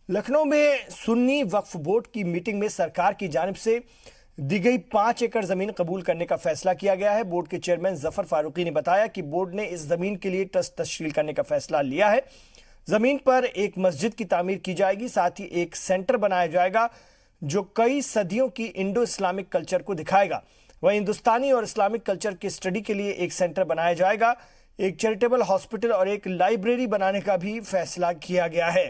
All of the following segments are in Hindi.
लखनऊ में सुन्नी वक्फ बोर्ड की मीटिंग में सरकार की जानिब से दी गई 5 एकड़ जमीन कबूल करने का फैसला किया गया है। बोर्ड के चेयरमैन जफर फारूकी ने बताया कि बोर्ड ने इस जमीन के लिए ट्रस्ट तश्कील करने का फैसला लिया है। जमीन पर एक मस्जिद की तामीर की जाएगी, साथ ही एक सेंटर बनाया जाएगा जो कई सदियों की इंडो इस्लामिक कल्चर को दिखाएगा। वहीं हिंदुस्तानी और इस्लामिक कल्चर की स्टडी के लिए एक सेंटर बनाया जाएगा। एक चैरिटेबल हॉस्पिटल और एक लाइब्रेरी बनाने का भी फैसला किया गया है।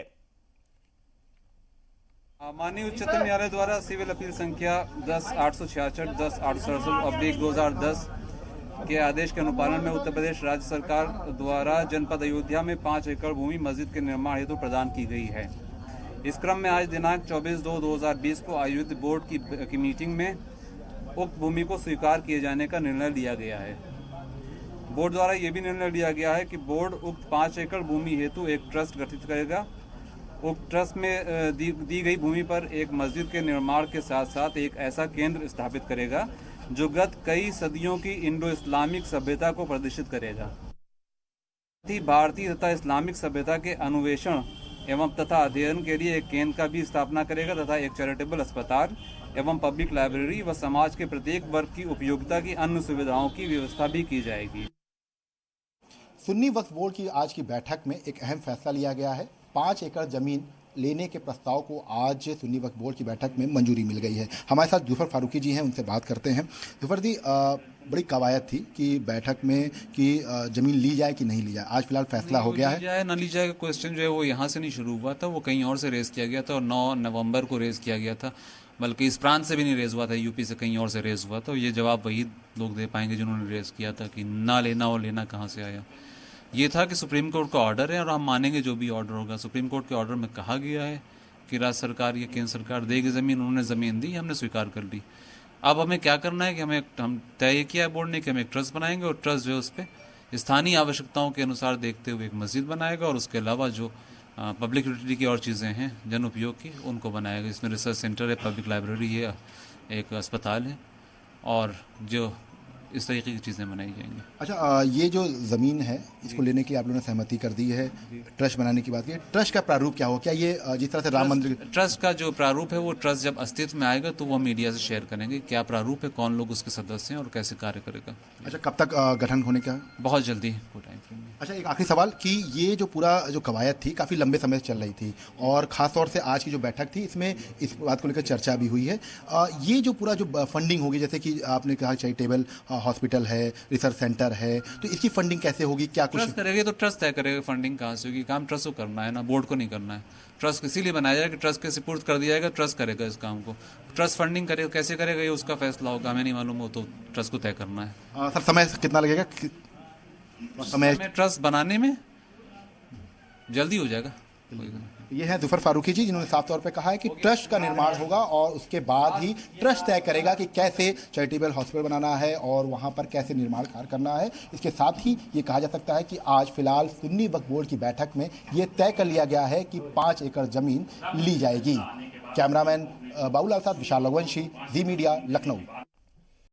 माननीय उच्चतम न्यायालय द्वारा सिविल अपील संख्या 10/866, 10/867/2010 के आदेश के अनुपालन में उत्तर प्रदेश राज्य सरकार द्वारा जनपद अयोध्या में 5 एकड़ भूमि मस्जिद के निर्माण हेतु प्रदान की गई है। इस क्रम में आज दिनांक 24/2/2020 को आयोजित बोर्ड की मीटिंग में उक्त भूमि को स्वीकार किए जाने का निर्णय लिया गया है। बोर्ड द्वारा यह भी निर्णय लिया गया है कि बोर्ड उक्त 5 एकड़ भूमि हेतु एक ट्रस्ट गठित करेगा। उक्त ट्रस्ट में दी गई भूमि पर एक मस्जिद के निर्माण के साथ साथ एक ऐसा केंद्र स्थापित करेगा जो गत कई सदियों की इंडो इस्लामिक सभ्यता को प्रदर्शित करेगा। भारतीय तथा इस्लामिक सभ्यता के अन्वेषण एवं तथा अध्ययन के लिए एक केंद्र का भी स्थापना करेगा तथा एक चैरिटेबल अस्पताल एवं पब्लिक लाइब्रेरी व समाज के प्रत्येक वर्ग की उपयोगिता की अन्य सुविधाओं की व्यवस्था भी की जाएगी। सुन्नी वक्फ बोर्ड की आज की बैठक में एक अहम फैसला लिया गया है। 5 एकड़ जमीन लेने के प्रस्ताव को आज सुन्नी वक्फ बोर्ड की बैठक में मंजूरी मिल गई है। हमारे साथ जुफर फारूकी जी हैं, उनसे बात करते हैं। जुफर जी, बड़ी कवायद थी कि बैठक में कि जमीन ली जाए कि नहीं ली जाए, आज फिलहाल फैसला हो गया है। ली जाए ना ली जाए का क्वेश्चन जो है वो यहाँ से नहीं शुरू हुआ था, वो कहीं और से रेज किया गया था और 9 नवंबर को रेज किया गया था। बल्कि इस प्रांत से भी नहीं रेज हुआ था, यूपी से कहीं और से रेज हुआ था। ये जवाब वही लोग दे पाएंगे जिन्होंने रेज किया था कि ना लेना और लेना कहाँ से आया। ये था कि सुप्रीम कोर्ट का ऑर्डर है और हम मानेंगे जो भी ऑर्डर होगा। सुप्रीम कोर्ट के ऑर्डर में कहा गया है कि राज्य सरकार या केंद्र सरकार देगी ज़मीन, उन्होंने ज़मीन दी, हमने स्वीकार कर ली। अब हमें क्या करना है कि हम तय किया है बोर्ड ने कि हम एक ट्रस्ट बनाएंगे और ट्रस्ट जो है उस पर स्थानीय आवश्यकताओं के अनुसार देखते हुए एक मस्जिद बनाएगा और उसके अलावा जो पब्लिक यूटिलिटी की और चीज़ें हैं जन उपयोग की उनको बनाएगा। इसमें रिसर्च सेंटर है, पब्लिक लाइब्रेरी है, एक अस्पताल है और जो इस तरीके की चीज़ें बनाई जाएंगी। अच्छा, ये जो ज़मीन है इसको लेने के लिए आप लोगों ने सहमति कर दी है, ट्रस्ट बनाने की बात की। ट्रस्ट का प्रारूप क्या हो, क्या ये जिस तरह से राम मंदिर ट्रस्ट का जो प्रारूप है वो ट्रस्ट जब अस्तित्व में आएगा तो वो मीडिया से शेयर करेंगे क्या प्रारूप है, कौन लोग उसके सदस्य हैं और कैसे कार्य करेगा। अच्छा, कब तक गठन होने का? बहुत जल्दी कोई टाइम फ्रेम में। अच्छा, एक आखिरी सवाल कि ये जो पूरा जो कवायद थी काफ़ी लंबे समय से चल रही थी और ख़ास तौर से आज की जो बैठक थी इसमें इस बात को लेकर चर्चा भी हुई है। ये जो पूरा जो फंडिंग होगी, जैसे कि आपने कहा चैरिटेबल हॉस्पिटल है, रिसर्च सेंटर है, तो इसकी फंडिंग कैसे होगी, क्या कुछ ट्रस्ट करेगा तो ट्रस्ट तय करेगा फंडिंग कहाँ से होगी। काम ट्रस्ट को करना है ना, बोर्ड को नहीं करना है। ट्रस्ट इसीलिए बनाया जाएगा कि ट्रस्ट के सुपुर्द कर दिया जाएगा, ट्रस्ट करेगा इस काम को। ट्रस्ट फंडिंग करेगा, कैसे करेगा ये उसका फैसला होगा, हमें नहीं मालूम हो तो ट्रस्ट को तय करना है। सर, समय कितना लगेगा? समय ट्रस्ट बनाने में जल्दी हो जाएगा। ये है जुफर फारूकी जी, जिन्होंने साफ तौर पे कहा है कि ट्रस्ट का निर्माण होगा और उसके बाद ही ट्रस्ट तय करेगा कि कैसे चैरिटेबल हॉस्पिटल बनाना है और वहां पर कैसे निर्माण कार्य करना है। इसके साथ ही ये कहा जा सकता है कि आज फिलहाल सुन्नी वक्फ बोर्ड की बैठक में ये तय कर लिया गया है कि 5 एकड़ जमीन ली जाएगी। कैमरामैन बाबूलाल साथ विशाल रघुवंशी, जी मीडिया, लखनऊ।